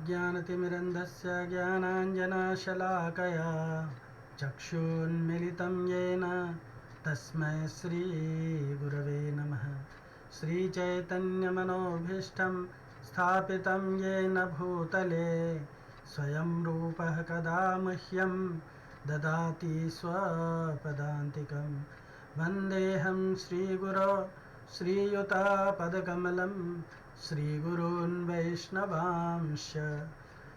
ओमज्ञानतिमिरन्धस्य ज्ञानाञ्जनशलाकया चक्षुन्मिलितं येन तस्मै श्रीगुरवे नमः। श्रीचैतन्यमनोभीष्टं स्थापितं येन भूतले स्वयं रूपः कदा मह्यं ददाति स्वपदान्तिकं। वन्देऽहं श्रीगुरो श्रीयुतापदकमलं श्रीगुरून् वैष्णवांश्च।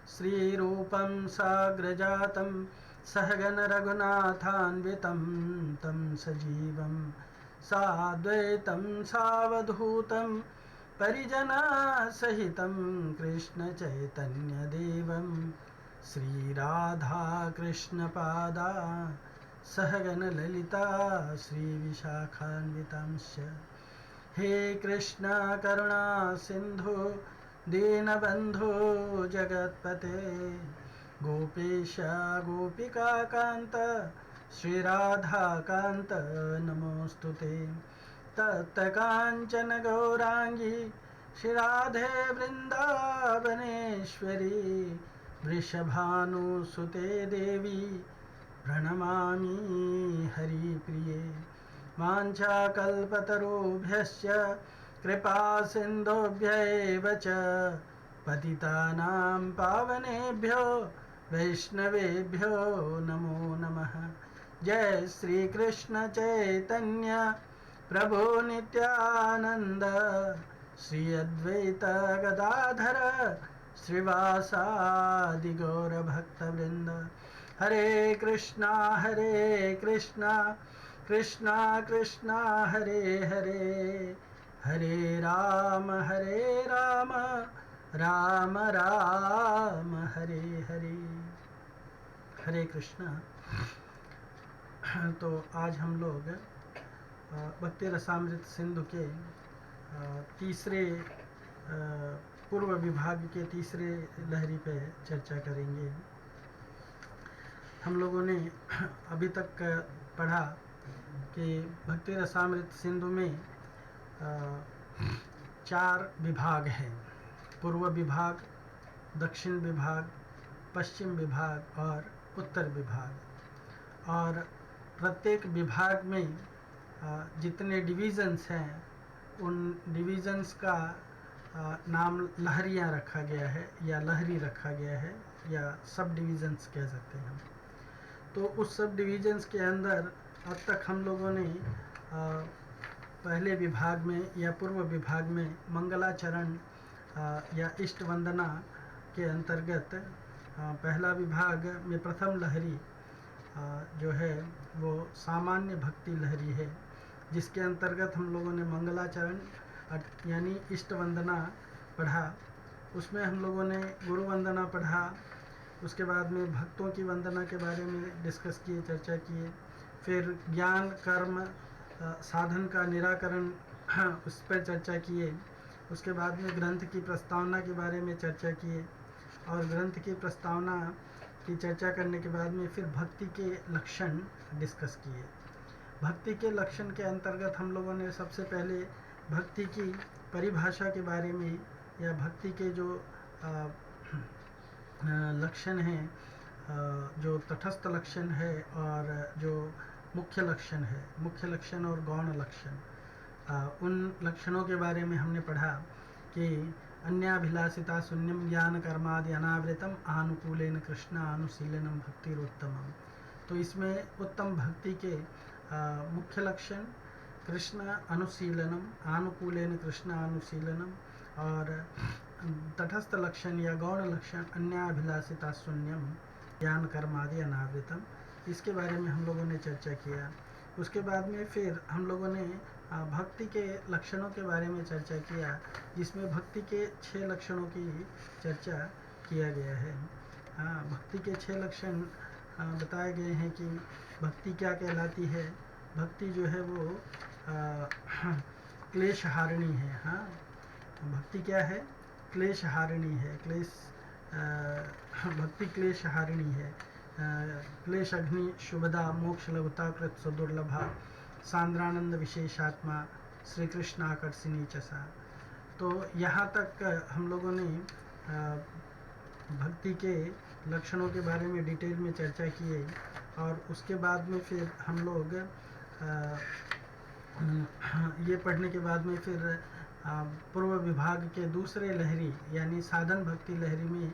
श्रीरूपं साग्रजातं सहगण रघुनाथान्वितं तं सजीवं साद्वैतं सावधूतं परिजनसहितं कृष्णचैतन्यदेवं श्रीराधाकृष्णपादा सहगण ललिता श्रीविशाखान्वितांश्च। हे कृष्ण करुणा सिंधु दीनबंधु जगत्पते गोपेश गोपिकाकांत श्रीराधाकांत नमोस्तुते। तप्तकांचन गौरांगी श्रीराधे वृंदावनेश्वरी वृषभानुसुते देवी प्रणमामि हरिप्रिये। वाञ्छाकल्पतरुभ्यश्च कृपा सिन्धुभ्यैव च पतितानां पावनेभ्यो वैष्णवेभ्यो नमो नमः। जय श्री कृष्ण चैतन्य प्रभु नित्यानंद श्री अद्वैत गदाधर श्रीवासादि गौर भक्तवृंद। हरे कृष्णा कृष्णा कृष्णा हरे हरे हरे राम राम राम हरे हरे। हरे कृष्णा। तो आज हम लोग भक्ति रसामृत सिंधु के तीसरे पूर्व विभाग के तीसरे लहरी पे चर्चा करेंगे। हम लोगों ने अभी तक पढ़ा कि भक्ति रसामृत सिंधु में 4 विभाग हैं। पूर्व विभाग, दक्षिण विभाग, पश्चिम विभाग और उत्तर विभाग। और प्रत्येक विभाग में जितने डिवीज़न्स हैं उन डिवीज़न्स का नाम लहरियाँ रखा गया है या लहरी रखा गया है या सब डिवीज़न्स कह सकते हैं हम। तो उस सब डिवीज़न्स के अंदर अब तक हम लोगों ने पहले विभाग में या पूर्व विभाग में मंगलाचरण या इष्ट वंदना के अंतर्गत पहला विभाग में प्रथम लहरी जो है वो सामान्य भक्ति लहरी है, जिसके अंतर्गत हम लोगों ने मंगलाचरण यानी इष्ट वंदना पढ़ा। उसमें हम लोगों ने गुरु वंदना पढ़ा। उसके बाद में भक्तों की वंदना के बारे में डिस्कस किए, चर्चा किए। फिर ज्ञान कर्म साधन का निराकरण उस पर चर्चा किए। उसके बाद में ग्रंथ की प्रस्तावना के बारे में चर्चा किए और ग्रंथ की प्रस्तावना की चर्चा करने के बाद में फिर भक्ति के लक्षण डिस्कस किए। भक्ति के लक्षण के अंतर्गत हम लोगों ने सबसे पहले भक्ति की परिभाषा के बारे में या भक्ति के जो लक्षण हैं, जो तटस्थ लक्षण है और जो मुख्य लक्षण है, मुख्य लक्षण और गौण लक्षण, उन लक्षणों के बारे में हमने पढ़ा कि अन्याभिलाषिता शून्यम ज्ञान कर्मादि अनावृतम आनुकूलेन कृष्ण अनुशीलनम भक्तिरोत्तमम। तो इसमें उत्तम भक्ति के मुख्य लक्षण कृष्ण अनुशीलनम, आनुकूलेन कृष्ण अनुशीलनम, और तटस्थ लक्षण या गौण लक्षण अन्याभिलाषिता शून्यम ज्ञान कर्मादि अनावृतम। इसके बारे में हम लोगों ने चर्चा किया। उसके बाद में फिर हम लोगों ने भक्ति के लक्षणों के बारे में चर्चा किया, जिसमें भक्ति के 6 लक्षणों की चर्चा किया गया है। भक्ति के 6 लक्षण बताए गए हैं कि भक्ति क्या कहलाती है। भक्ति जो है वो क्लेश हारिणी है। भक्ति क्या है? क्लेश हारिणी है। भक्ति क्लेश हारिणी है। क्लेश अग्नि शुभदा मोक्ष लघुता कृत सुदुर्लभा सांद्रानंद विशेषात्मा श्री कृष्ण आकर्षणी चसा। तो यहाँ तक हम लोगों ने भक्ति के लक्षणों के बारे में डिटेल में चर्चा किए और उसके बाद में फिर हम लोग ये पढ़ने के बाद में फिर पूर्व विभाग के दूसरे लहरी यानी साधन भक्ति लहरी में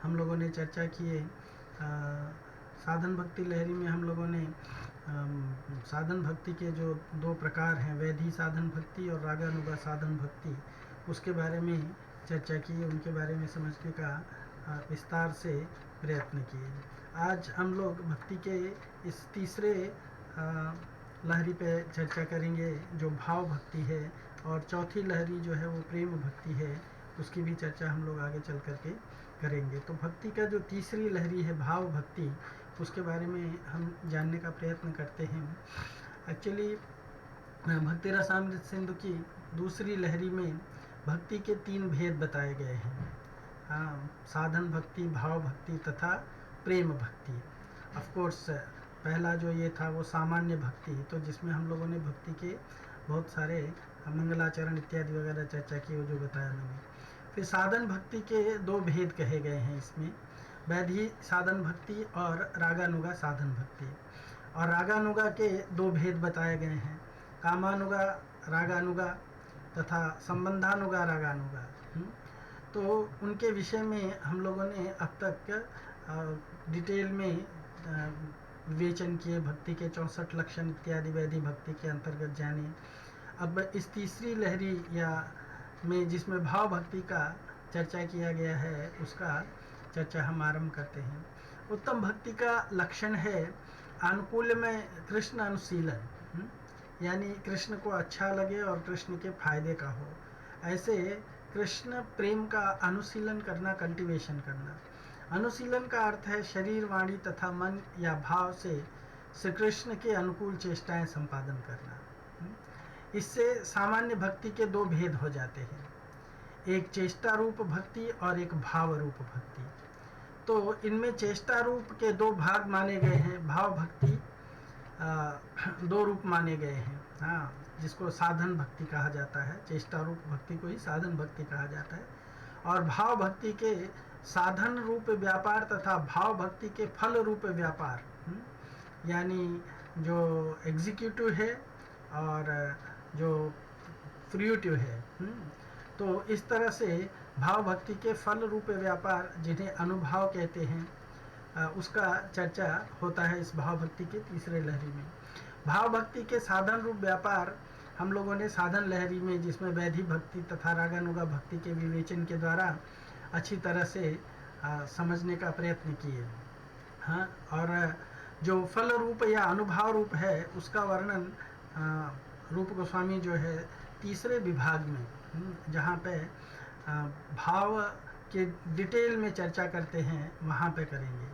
हम लोगों ने चर्चा किए। साधन भक्ति लहरी में हम लोगों ने साधन भक्ति के जो दो प्रकार हैं, वैधि साधन भक्ति और रागानुगा साधन भक्ति, उसके बारे में चर्चा की, उनके बारे में समझने का विस्तार से प्रयत्न किए। आज हम लोग भक्ति के इस तीसरे लहरी पे चर्चा करेंगे जो भाव भक्ति है, और चौथी लहरी जो है वो प्रेम भक्ति है, उसकी भी चर्चा हम लोग आगे चल करके करेंगे। तो भक्ति का जो तीसरी लहरी है भाव भक्ति, उसके बारे में हम जानने का प्रयत्न करते हैं। एक्चुअली भक्ति रसामृत सिंधु की दूसरी लहरी में भक्ति के 3 भेद बताए गए हैं। साधन भक्ति, भाव भक्ति तथा प्रेम भक्ति। ऑफ कोर्स पहला जो ये था वो सामान्य भक्ति, तो जिसमें हम लोगों ने भक्ति के बहुत सारे मंगलाचरण इत्यादि वगैरह चर्चा की, वो जो बताया मैंने। फिर साधन भक्ति के 2 भेद कहे गए हैं इसमें, वैधि साधन भक्ति और रागानुगा साधन भक्ति। और रागानुगा के 2 भेद बताए गए हैं, कामानुगा रागानुगा तथा संबंधानुगा रागानुगा। तो उनके विषय में हम लोगों ने अब तक डिटेल में विवेचन किए, भक्ति के 64 लक्षण इत्यादि वैधि भक्ति के अंतर्गत जाने। अब इस तीसरी लहरी या में जिसमें भाव भक्ति का चर्चा किया गया है, उसका चर्चा हम आरंभ करते हैं। उत्तम भक्ति का लक्षण है अनुकूल में कृष्ण अनुशीलन, यानी कृष्ण को अच्छा लगे और कृष्ण के फायदे का हो, ऐसे कृष्ण प्रेम का अनुशीलन करना, कल्टीवेशन करना। अनुशीलन का अर्थ है शरीर, वाणी तथा मन या भाव से श्री कृष्ण के अनुकूल चेष्टाएं संपादन करना। इससे सामान्य भक्ति के 2 भेद हो जाते हैं, एक चेष्टा रूप भक्ति और एक भाव रूप भक्ति। तो इनमें चेष्टा रूप के 2 भाग माने गए हैं, भाव भक्ति 2 रूप माने गए हैं। जिसको साधन भक्ति कहा जाता है, चेष्टा रूप भक्ति को ही साधन भक्ति कहा जाता है। और भाव भक्ति के साधन रूप व्यापार तथा भाव भक्ति के फल रूप व्यापार, यानी जो एग्जीक्यूटिव है और जो फ्रूटिव है। तो इस तरह से भाव भक्ति के फल रूप व्यापार, जिन्हें अनुभाव कहते हैं, उसका चर्चा होता है इस भाव भक्ति के तीसरे लहरी में। भाव भक्ति के साधन रूप व्यापार हम लोगों ने साधन लहरी में, जिसमें वैधि भक्ति तथा रागानुगा भक्ति के विवेचन के द्वारा अच्छी तरह से समझने का प्रयत्न किए। और जो फल रूप या अनुभाव रूप है, उसका वर्णन रूप गोस्वामी जो है तीसरे विभाग में, जहाँ पे भाव के डिटेल में चर्चा करते हैं, वहाँ पे करेंगे।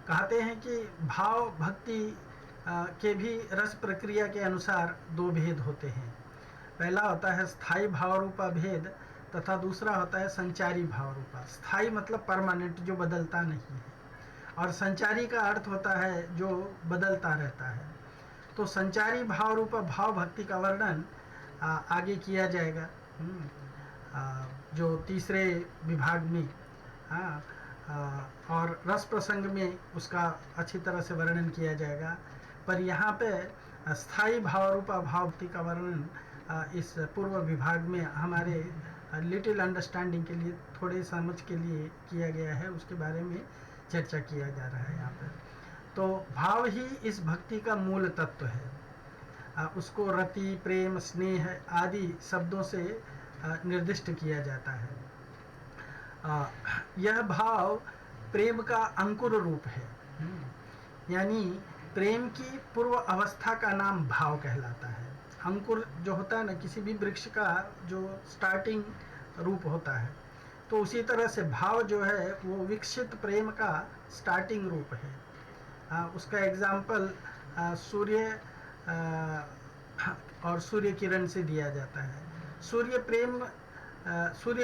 कहते हैं कि भाव भक्ति के भी रस प्रक्रिया के अनुसार 2 भेद होते हैं। पहला होता है स्थायी भाव रूपा भेद तथा दूसरा होता है संचारी भाव रूपा। स्थायी मतलब परमानेंट, जो बदलता नहीं है, और संचारी का अर्थ होता है जो बदलता रहता है। तो संचारी भाव रूपा भाव भक्ति का वर्णन आगे किया जाएगा जो तीसरे विभाग में, और रस प्रसंग में उसका अच्छी तरह से वर्णन किया जाएगा। पर यहाँ पे स्थायी भाव रूपा भाव भक्ति का वर्णन इस पूर्व विभाग में हमारे लिटिल अंडरस्टैंडिंग के लिए, थोड़े समझ के लिए किया गया है, उसके बारे में चर्चा किया जा रहा है यहाँ पर। तो भाव ही इस भक्ति का मूल तत्व है। उसको रति, प्रेम, स्नेह आदि शब्दों से निर्दिष्ट किया जाता है। यह भाव प्रेम का अंकुर रूप है, यानी प्रेम की पूर्व अवस्था का नाम भाव कहलाता है। अंकुर जो होता है ना, किसी भी वृक्ष का जो स्टार्टिंग रूप होता है, तो उसी तरह से भाव जो है वो विकसित प्रेम का स्टार्टिंग रूप है। उसका एग्जाम्पल सूर्य और सूर्य किरण से दिया जाता है। सूर्य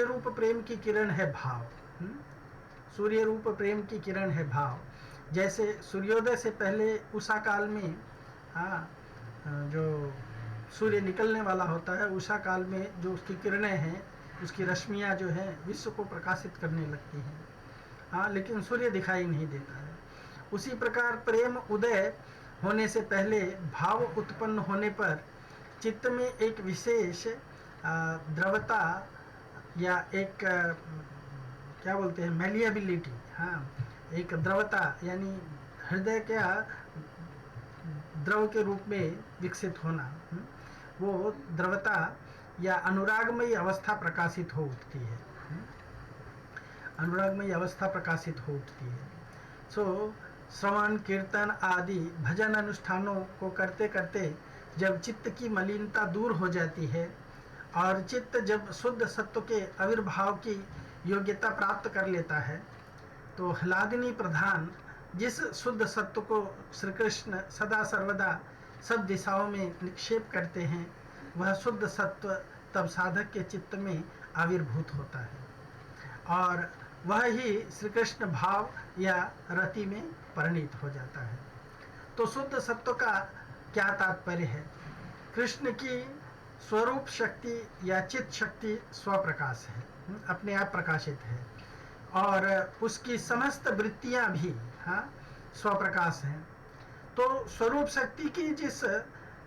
रूप प्रेम की किरण है भाव। सूर्य रूप प्रेम की किरण है भाव। जैसे सूर्योदय से पहले उषा काल में जो सूर्य निकलने वाला होता है, उषा काल में जो उसकी किरणें हैं, उसकी रश्मियाँ जो हैं विश्व को प्रकाशित करने लगती हैं। हाँ, लेकिन सूर्य दिखाई नहीं देता है। उसी प्रकार प्रेम उदय होने से पहले भाव उत्पन्न होने पर चित्त में एक विशेष द्रवता या एक क्या बोलते हैं, मेलिएबिलिटी, हाँ, एक द्रवता यानी हृदय क्या द्रव के रूप में विकसित होना, वो द्रवता या अनुरागमयी अवस्था प्रकाशित हो उठती है, अनुरागमयी अवस्था प्रकाशित हो उठती है। श्रवण कीर्तन आदि भजन अनुष्ठानों को करते करते जब चित्त की मलिनता दूर हो जाती है और चित्त जब शुद्ध सत्व के आविर्भाव की योग्यता प्राप्त कर लेता है, तो ह्लादिनी प्रधान जिस शुद्ध सत्व को श्री कृष्ण सदा सर्वदा सब दिशाओं में निक्षेप करते हैं, वह शुद्ध सत्व तब साधक के चित्त में आविर्भूत होता है और वह ही श्री कृष्ण भाव या रति में परिणित हो जाता है। तो शुद्ध सत्व का क्या तात्पर्य है? कृष्ण की स्वरूप शक्ति या चित्त शक्ति स्वप्रकाश है, अपने आप प्रकाशित है और उसकी समस्त वृत्तियां भी, हाँ, स्वप्रकाश हैं। तो स्वरूप शक्ति की जिस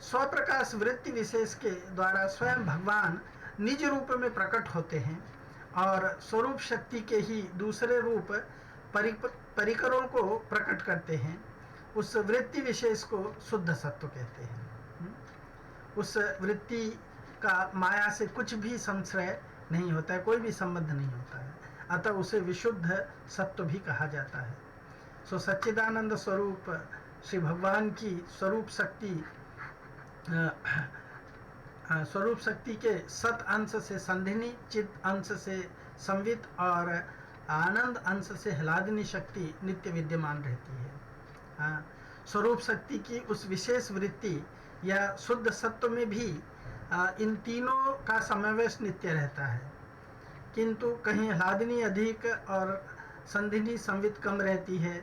स्वप्रकाश वृत्ति विशेष के द्वारा स्वयं भगवान निज रूप में प्रकट होते हैं और स्वरूप शक्ति के ही दूसरे रूप परिकरों को प्रकट करते हैं, उस वृत्ति विशेष को शुद्ध सत्व कहते हैं। उस वृत्ति का माया से कुछ भी संश्रय नहीं होता है, कोई भी संबंध नहीं होता है, अतः उसे विशुद्ध सत्व भी कहा जाता है। सच्चिदानंद स्वरूप श्री भगवान की स्वरूप शक्ति के सत अंश से संधिनी, चित्त अंश से संवित और आनंद अंश से ह्लादिनी शक्ति नित्य विद्यमान रहती है। स्वरूप शक्ति की उस विशेष वृत्ति या शुद्ध सत्व में भी इन तीनों का समावेश नित्य रहता है, किंतु कहीं ह्लादिनी अधिक और संधिनी संवित कम रहती है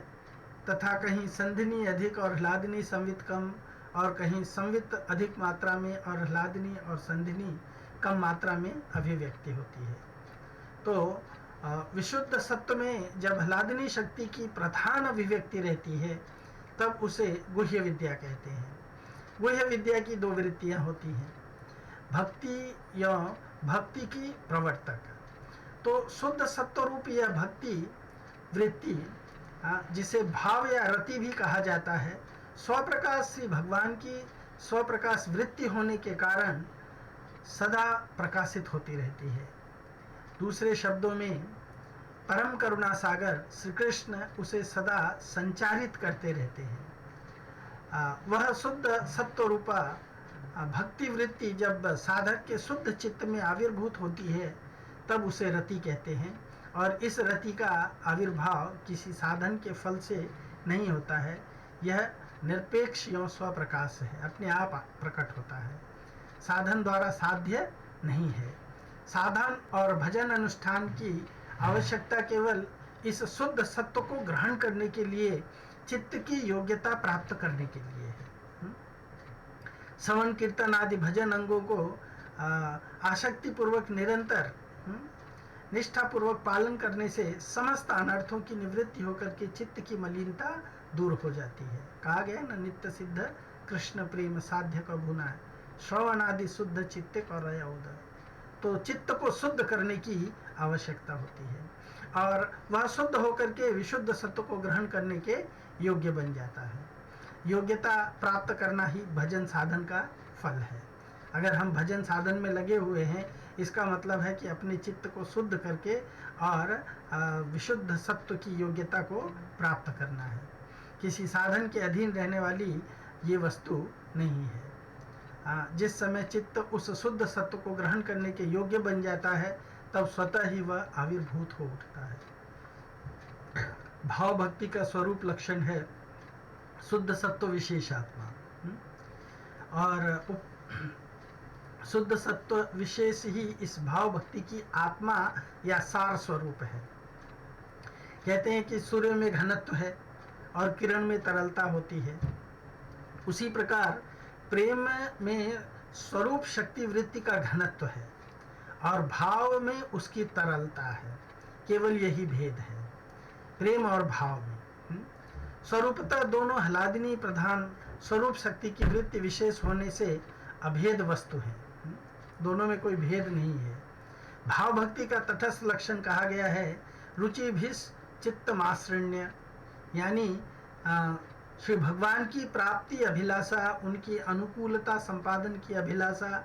तथा कहीं संधिनी अधिक और ह्लादिनी संवित कम, और कहीं संवित अधिक मात्रा में और ह्लादिनी और संधिनी कम मात्रा में अभिव्यक्ति होती है। तो विशुद्ध सत्व में जब ह्लादिनी शक्ति की प्रधान अभिव्यक्ति रहती है तब उसे गुह्य विद्या कहते हैं। गुह्य विद्या की दो वृत्तियां होती हैं, भक्ति या भक्ति की प्रवर्तक। तो शुद्ध सत्व रूप या भक्ति वृत्ति, जिसे भाव या रति भी कहा जाता है, स्वप्रकाश श्री भगवान की स्वप्रकाश वृत्ति होने के कारण सदा प्रकाशित होती रहती है। दूसरे शब्दों में परम करुणा सागर श्री कृष्ण उसे सदा संचारित करते रहते हैं। वह शुद्ध सत्व रूपा भक्ति वृत्ति जब साधक के शुद्ध चित्त में आविर्भूत होती है तब उसे रति कहते हैं और इस रति का आविर्भाव किसी साधन के फल से नहीं होता है, यह निरपेक्ष एवं स्वप्रकाश है, अपने आप प्रकट होता है, साधन द्वारा साध्य नहीं है। साधन और भजन अनुष्ठान की आवश्यकता केवल इस शुद्ध सत्व को ग्रहण करने के लिए, चित्त की योग्यता प्राप्त करने के लिए है। श्रवण कीर्तन आदि भजन अंगों को आसक्ति पूर्वक निरंतर निष्ठापूर्वक पालन करने से समस्त अनर्थों की निवृत्ति होकर के चित्त की मलिनता दूर हो जाती है। कहा गया न, नित्य सिद्ध कृष्ण प्रेम साध्य का गुना है, श्रवण आदि शुद्ध चित्त कर उदय। तो चित्त को शुद्ध करने की आवश्यकता होती है और वह शुद्ध होकर के विशुद्ध सत्व को ग्रहण करने के योग्य बन जाता है। योग्यता प्राप्त करना ही भजन साधन का फल है। अगर हम भजन साधन में लगे हुए हैं, इसका मतलब है कि अपने चित्त को शुद्ध करके और विशुद्ध सत्व की योग्यता को प्राप्त करना है। किसी साधन के अधीन रहने वाली ये वस्तु नहीं है। जिस समय चित्त उस शुद्ध सत्व को ग्रहण करने के योग्य बन जाता है तब स्वतः ही वह आविर्भूत हो उठता है। भाव भक्ति का स्वरूप लक्षण है शुद्ध सत्व विशेष आत्मा, और शुद्ध सत्व विशेष ही इस भाव भक्ति की आत्मा या सार स्वरूप है। कहते हैं कि सूर्य में घनत्व है और किरण में तरलता होती है, उसी प्रकार प्रेम में स्वरूप शक्ति वृत्ति का घनत्व है और भाव में उसकी तरलता है। केवल यही भेद है। प्रेम और भाव में। स्वरूपतः दोनों ह्लादिनी प्रधान स्वरूप शक्ति की वृत्ति विशेष होने से अभेद वस्तु है। दोनों में कोई भेद नहीं है। भाव भक्ति का तटस्थ लक्षण कहा गया है रुचि भिष चित्तमाश्रण्य, यानी श्री भगवान की प्राप्ति अभिलाषा, उनकी अनुकूलता संपादन की अभिलाषा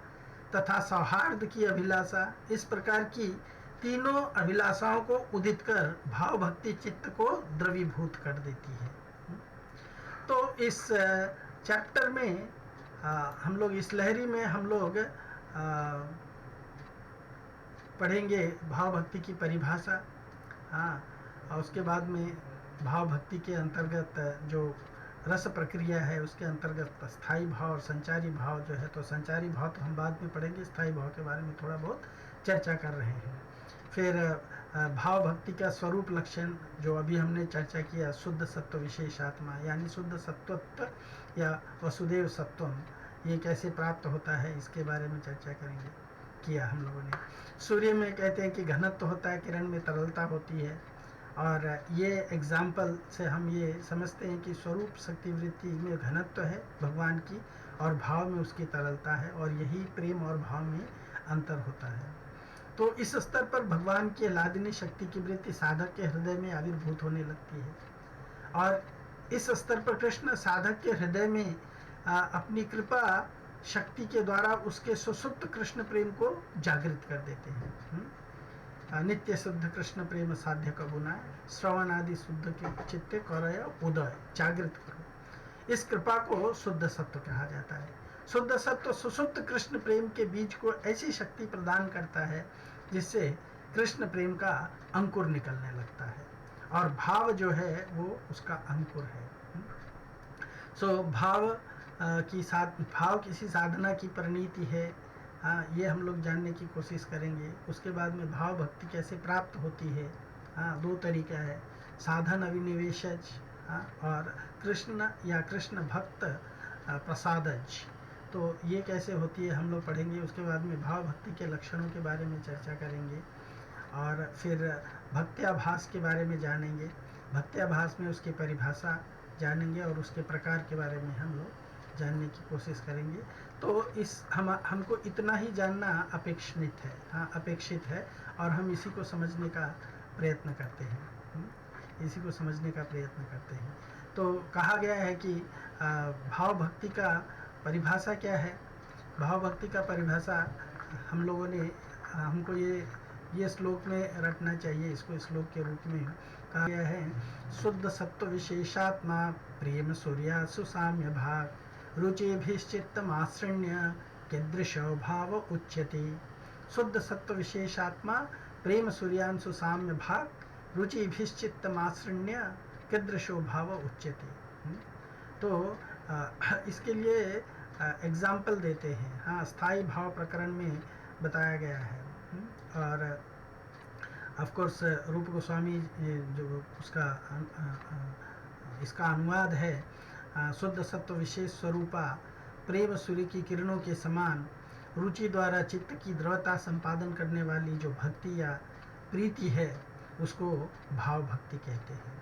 तथा सौहार्द की अभिलाषा, इस प्रकार की तीनों अभिलाषाओं को उदित कर भाव भक्ति चित्त को द्रवीभूत कर देती है। तो इस चैप्टर में हम लोग, इस लहरी में हम लोग पढ़ेंगे भाव भक्ति की परिभाषा, और उसके बाद में भाव भक्ति के अंतर्गत जो रस प्रक्रिया है उसके अंतर्गत स्थायी भाव और संचारी भाव जो है, तो संचारी भाव तो हम बाद में पढ़ेंगे, स्थायी भाव के बारे में थोड़ा बहुत चर्चा कर रहे हैं। फिर भाव भक्ति का स्वरूप लक्षण जो अभी हमने चर्चा किया, शुद्ध सत्व विशेष आत्मा, यानी शुद्ध सत्वत्व या वसुदेव सत्वम, ये कैसे प्राप्त होता है इसके बारे में चर्चा करेंगे, किया हम लोगों ने। सूर्य में कहते हैं कि घनत्व होता है, किरण में तरलता होती है, और ये एग्जाम्पल से हम ये समझते हैं कि स्वरूप शक्ति वृत्ति में घनत्व है भगवान की और भाव में उसकी तरलता है, और यही प्रेम और भाव में अंतर होता है। तो इस स्तर पर भगवान की ह्लादिनी शक्ति की वृत्ति साधक के हृदय में आविर्भूत होने लगती है, और इस स्तर पर कृष्ण साधक के हृदय में अपनी कृपा शक्ति के द्वारा उसके सुसुप्त कृष्ण प्रेम को जागृत कर देते हैं। नित्य शुद्ध कृष्ण प्रेम साध्य कबुना, श्रवण आदि शुद्ध के चित्ते करय उदय, जागृत करो। इस कृपा को शुद्ध सत्व कहा जाता है। शुद्ध सत्व सुसुप्त कृष्ण प्रेम के बीज को ऐसी शक्ति प्रदान करता है जिससे कृष्ण प्रेम का अंकुर निकलने लगता है, और भाव जो है वो उसका अंकुर है। भाव किसी साधना की परिणति है, ये हम लोग जानने की कोशिश करेंगे। उसके बाद में भाव भक्ति कैसे प्राप्त होती है, दो तरीका है, साधन अभिनिवेशज और कृष्ण या कृष्ण भक्त प्रसादज। तो ये कैसे होती है हम लोग पढ़ेंगे। उसके बाद में भाव भक्ति के लक्षणों के बारे में चर्चा करेंगे, और फिर भक्त्याभास के बारे में जानेंगे। भक्त्याभास में उसकी परिभाषा जानेंगे और उसके प्रकार के बारे में हम लोग जानने की कोशिश करेंगे। तो हमको इतना ही जानना अपेक्षित है, और हम इसी को समझने का प्रयत्न करते हैं। तो कहा गया है कि भाव भक्ति का परिभाषा क्या है। भाव भक्ति का परिभाषा हम लोगों ने, हमको ये श्लोक में रखना चाहिए, इसको श्लोक के रूप में कहा गया है। शुद्ध सत्व विशेषात्मा प्रेम सूर्या सुसाम्य भाग रुचिभिश्चित्तमाश्रण्य कीदृशो भाव उच्यते। शुद्ध सत्व विशेषात्मा प्रेम सूर्यांशु साम्य भाग रुचिभिश्चित्तमाश्रण्य कीदृशो भाव उच्यते। तो इसके लिए एग्जाम्पल देते हैं। स्थायी भाव प्रकरण में बताया गया है, और ऑफ कोर्स रूप गोस्वामी जो इसका अनुवाद है, शुद्ध सत्व विशेष स्वरूपा प्रेम सूर्य की किरणों के समान रुचि द्वारा चित्त की द्रवता संपादन करने वाली जो भक्ति या प्रीति है उसको भाव भक्ति कहते हैं,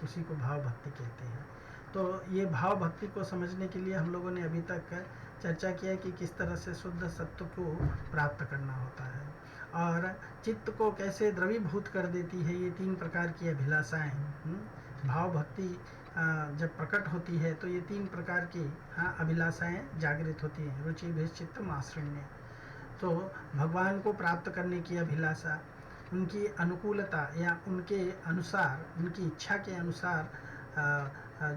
उसी को भाव भक्ति कहते हैं। तो ये भाव भक्ति को समझने के लिए हम लोगों ने अभी तक चर्चा किया कि किस तरह से शुद्ध सत्व को प्राप्त करना होता है, और चित्त को कैसे द्रवीभूत कर देती है ये तीन प्रकार की अभिलाषाएं। भाव भक्ति जब प्रकट होती है तो ये तीन प्रकार की अभिलाषाएं जागृत होती हैं। रुचि भिश्चित्तम आश्रण्य, तो भगवान को प्राप्त करने की अभिलाषा, उनकी अनुकूलता या उनके अनुसार, उनकी इच्छा के अनुसार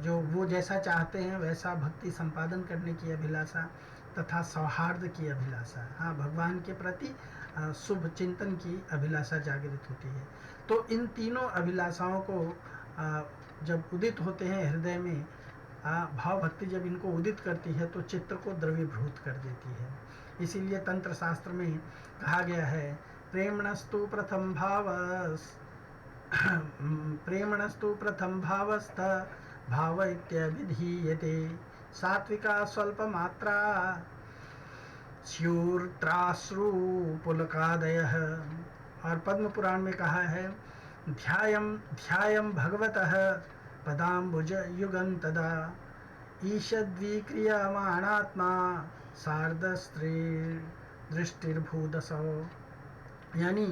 जो वो जैसा चाहते हैं वैसा भक्ति संपादन करने की अभिलाषा, तथा सौहार्द की अभिलाषा, भगवान के प्रति शुभ चिंतन की अभिलाषा जागृत होती है। तो इन तीनों अभिलाषाओं को जब उदित होते हैं हृदय में, भाव भक्ति जब इनको उदित करती है तो चित्त को द्रवीभूत कर देती है। इसीलिए तंत्र शास्त्र में कहा गया है प्रेमणस्तु प्रथम भावस्थ भाव इत्यभिधीयते सात्विका स्वल्प मात्रा स्यूर्त्राश्रु पुलकादयः। और पद्म पुराण में कहा है ध्यायं भगवतः पदाम्बुज युगं तदा ईषद्विक्रियमाणात्मा सार्धस्त्री दृष्टिर्भूदसौ। यानी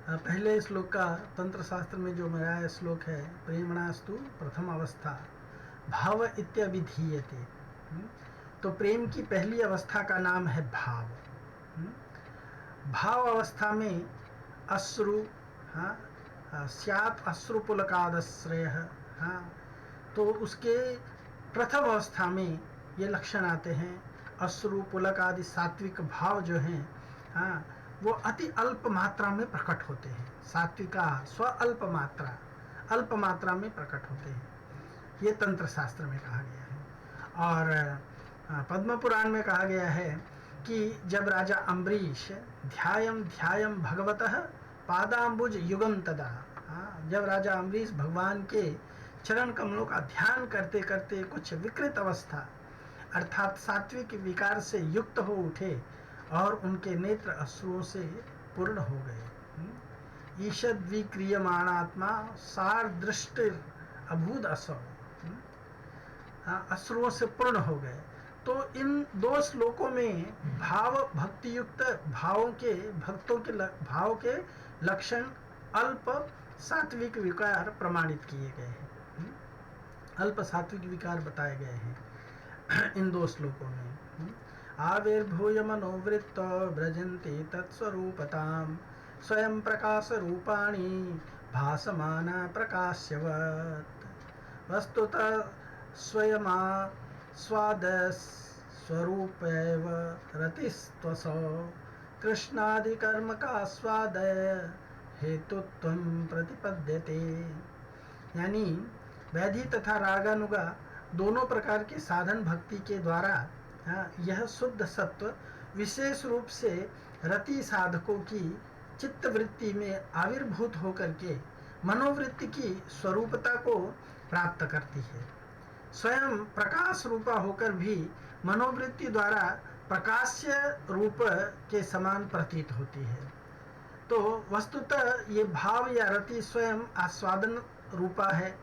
पहले श्लोक का तंत्र शास्त्र में जो मेरा श्लोक है, प्रेमणास्तु प्रथम अवस्था भाव इत्यभिधीयते। तो प्रेम की पहली अवस्था का नाम है भाव। भाव अवस्था में अश्रु, स्यात् अश्रुपुलकादश्रय, तो उसके प्रथम अवस्था में ये लक्षण आते हैं। अश्रु पुलक आदि सात्विक भाव जो हैं, वो अति अल्प मात्रा में प्रकट होते हैं। सात्विका स्व अल्प मात्रा में प्रकट होते हैं, ये तंत्र शास्त्र में कहा गया है। और पद्म पुराण में कहा गया है कि जब राजा अम्बरीश ध्यायं भगवतः पादाम्बुज युगम तदा, जब राजा अम्बरीश भगवान के चरण कमलों का ध्यान करते करते कुछ विकृत अवस्था अर्थात सात्विक विकार से युक्त हो उठे और उनके नेत्र अश्रुओं से पूर्ण हो गए। ईषद विक्रियमाणात्मा सार दृष्टिर अभूद असौ, अश्रुओं से पूर्ण हो गए। तो इन दो श्लोकों में भाव भक्ति युक्त भावों के भक्तों के भाव के लक्षण अल्प सात्विक विकार प्रमाणित किए गए हैं। अल्प सात्विक विकार बताए गए हैं इन दो श्लोकों में। आविर्भूय मनोवृत्तो व्रजन्ति तत्स्वरूपतां स्वयं प्रकाश रूपाणि भासमाना प्रकाश्यवत्। वस्तुतः स्वयमा स्वाद स्वरूपैव रतिस्त्वसौ कृष्णादिकर्म का स्वाद हेतुत्वं प्रतिपद्यते। यानी वैधि तथा रागानुगा दोनों प्रकार के साधन भक्ति के द्वारा यह शुद्ध सत्व विशेष रूप से रति साधकों की चित्त वृत्ति में आविर्भूत होकर के मनोवृत्ति की स्वरूपता को प्राप्त करती है। स्वयं प्रकाश रूपा होकर भी मनोवृत्ति द्वारा प्रकाश्य रूप के समान प्रतीत होती है। तो वस्तुतः ये भाव या रति स्वयं आस्वादन रूपा है,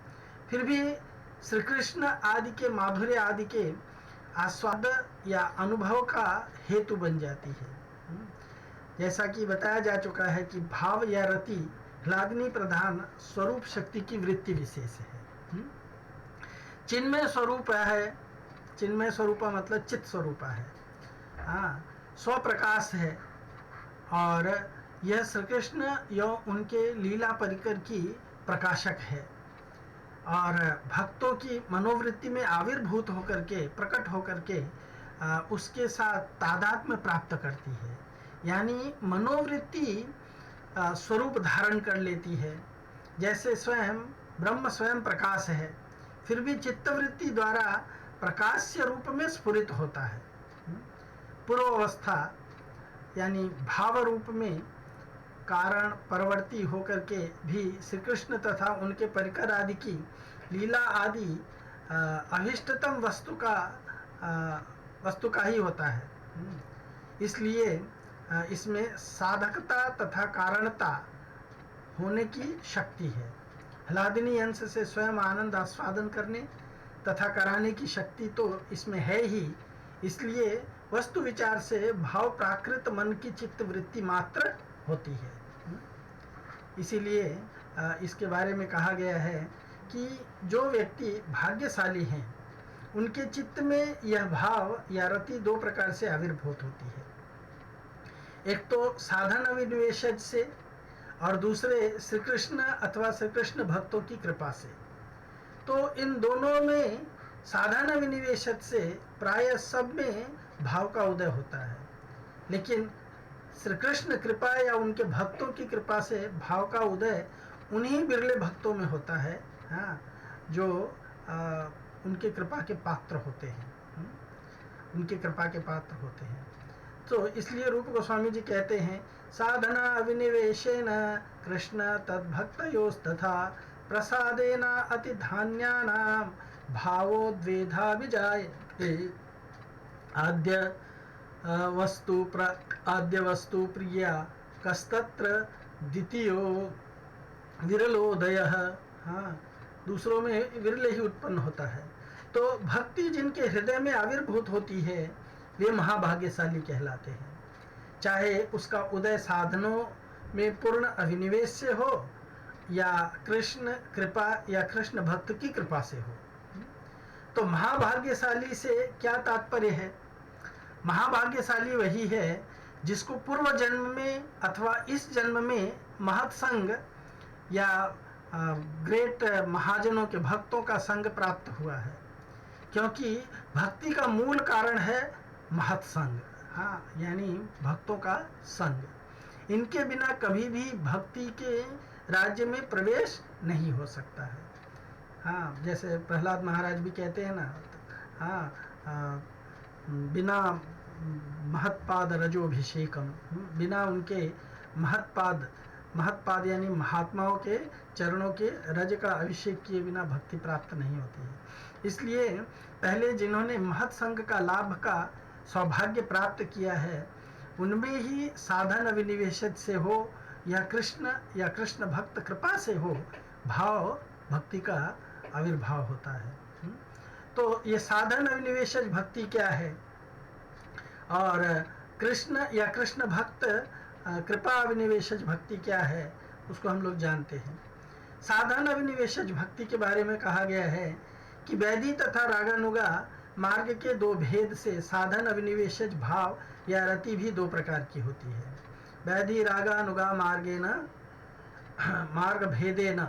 फिर भी श्री कृष्ण आदि के माधुर्य आदि के आस्वाद या अनुभव का हेतु बन जाती है। जैसा कि बताया जा चुका है कि भाव या रति ह्लादनी प्रधान स्वरूप शक्ति की वृत्ति विशेष है। चिन्मय स्वरूप है, चिन्मय स्वरूपा मतलब चित्त स्वरूपा है, स्वप्रकाश है। और यह श्री कृष्ण यो उनके लीला परिकर की प्रकाशक है और भक्तों की मनोवृत्ति में आविर्भूत होकर के प्रकट होकर के उसके साथ तादात्म्य प्राप्त करती है। यानी मनोवृत्ति स्वरूप धारण कर लेती है। जैसे स्वयं ब्रह्म स्वयं प्रकाश है, फिर भी चित्तवृत्ति द्वारा प्रकाश्य रूप में स्फुरित होता है। पूर्व अवस्था यानी भाव रूप में कारण परवर्ती होकर के भी श्री कृष्ण तथा उनके परिकर आदि की लीला आदि अभिष्टतम वस्तु का ही होता है। इसलिए इसमें साधकता तथा कारणता होने की शक्ति है। ह्लादिनी अंश से स्वयं आनंद आस्वादन करने तथा कराने की शक्ति तो इसमें है ही। इसलिए वस्तु विचार से भाव प्राकृत मन की चित्त वृत्ति मात्र होती है। इसीलिए इसके बारे में कहा गया है कि जो व्यक्ति भाग्यशाली हैं उनके चित्त में यह भाव या रति दो प्रकार से आविर्भूत होती है। एक तो साधन अविनिवेशज से और दूसरे श्री कृष्ण अथवा श्री कृष्ण भक्तों की कृपा से। तो इन दोनों में साधन अविनिवेशज से प्राय सब में भाव का उदय होता है, लेकिन श्री कृष्ण कृपा या उनके भक्तों की कृपा से भाव का उदय उन्हीं बिरले भक्तों में होता है जो उनके कृपा के पात्र होते हैं, उनके कृपा के पात्र होते हैं। तो इसलिए रूप गोस्वामी जी कहते हैं साधना अविनिवेशेन कृष्ण तद्भक्तयोस्तथा प्रसादेन अति धान्यानां भावोद्वेधा विजायते। आद्य वस्तु प्रिया कस्तत्र द्वितीयो विरलोदय, हाँ, दूसरों में विरले ही उत्पन्न होता है। तो भक्ति जिनके हृदय में आविर्भूत होती है वे महाभाग्यशाली कहलाते हैं, चाहे उसका उदय साधनों में पूर्ण अभिनिवेश से हो या कृष्ण कृपा या कृष्ण भक्त की कृपा से हो। तो महाभाग्यशाली से क्या तात्पर्य है? महाभाग्यशाली वही है जिसको पूर्व जन्म में अथवा इस जन्म में महत संग या ग्रेट महाजनों के भक्तों का संग प्राप्त हुआ है, क्योंकि भक्ति का मूल कारण है महत संग, हाँ, यानी भक्तों का संग। इनके बिना कभी भी भक्ति के राज्य में प्रवेश नहीं हो सकता है। हाँ, जैसे प्रहलाद महाराज भी कहते हैं ना, हाँ, बिना महत्पाद रजोभिषेकम, बिना उनके महत्पाद यानी महात्माओं के चरणों के रज का अभिषेक किए बिना भक्ति प्राप्त नहीं होती है। इसलिए पहले जिन्होंने महत संग का लाभ का सौभाग्य प्राप्त किया है उनमें ही साधन अभिनिवेशित से हो या कृष्ण भक्त कृपा से हो, भाव भक्ति का आविर्भाव होता है। तो ये साधन अभिनिवेशज भक्ति क्या है और कृष्ण या कृष्ण भक्त कृपा अभिनिवेशज भक्ति क्या है, उसको हम लोग जानते हैं। साधन अभिनिवेशज भक्ति के बारे में कहा गया है कि वैदी तथा रागानुगा मार्ग के दो भेद से साधन अभिनिवेशज भाव या रति भी दो प्रकार की होती है। वैदी रागानुगा मार्ग भेदेन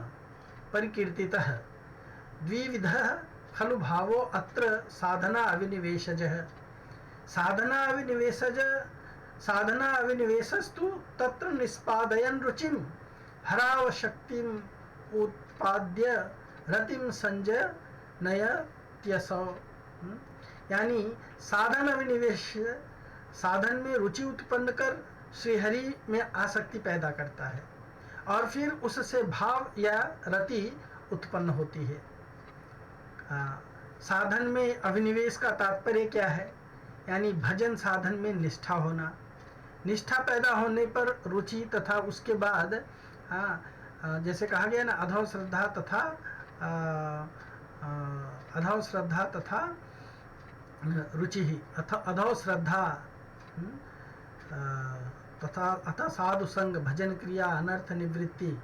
परिकीर्तितः द्विविधः खलु भावो अत्र साधना अभिनिवेशजः। साधना अभिनिवेशस्तु तत्र निष्पादयन् रुचिं हरावशक्तिम् उत्पाद्य रतिम संजय नयत्यसौ। यानी साधन अभिनिवेश साधन में रुचि उत्पन्न कर श्रीहरि में आसक्ति पैदा करता है और फिर उससे भाव या रति उत्पन्न होती है। साधन में अभिनिवेश का तात्पर्य क्या है? यानी भजन साधन में निष्ठा होना, निष्ठा पैदा होने पर रुचि तथा उसके बाद जैसे कहा गया ना, अधौ श्रद्धा तथा रुचि ही अधौ श्रद्धा तथा अतः साधु संग भजन क्रिया अनर्थ निवृत्ति,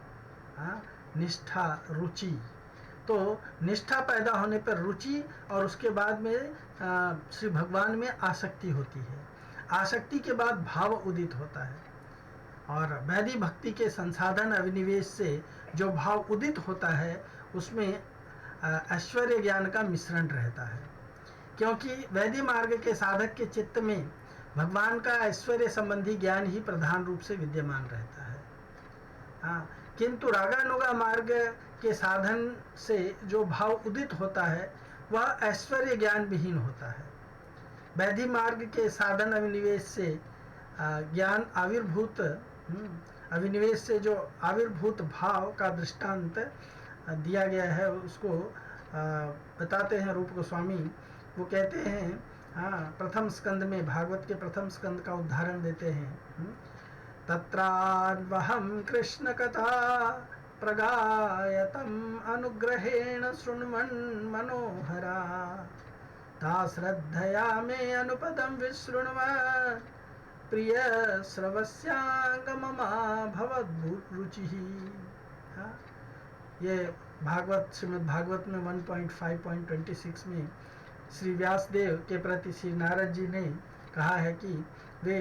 निष्ठा रुचि। तो निष्ठा पैदा होने पर रुचि और उसके बाद में श्री भगवान में आसक्ति होती है। आसक्ति के बाद भाव उदित होता है और वैदिक भक्ति के संसाधन अभिनिवेश से जो भाव उदित होता है उसमें ऐश्वर्य ज्ञान का मिश्रण रहता है, क्योंकि वैदिक मार्ग के साधक के चित्त में भगवान का ऐश्वर्य संबंधी ज्ञान ही प्रधान रूप से विद्यमान रहता है। किंतु रागानुगा मार्ग के साधन से जो भाव उदित होता है वह ऐश्वर्य ज्ञान विहीन होता है। वैदिक मार्ग के साधन अभिनिवेश से ज्ञान आविर्भूत अभिनिवेश से जो आविर्भूत भाव का दृष्टांत दिया गया है उसको बताते हैं रूप गोस्वामी। वो कहते हैं, प्रथम स्कंद में, भागवत के प्रथम स्कंद का उदाहरण देते हैं। तत्रान्वहं कृष्ण कथा प्रगायतम् अनुग्रहेण शृण्वन् मनोहरा ता श्रद्धया मे अनुपदं विशृण्वन् प्रिय श्रवस्यागममा भवद्रुचिः। ये भागवत श्रीमद् भागवत में 1.5.26 में श्री व्यासदेव के प्रति श्री नारद जी ने कहा है कि वे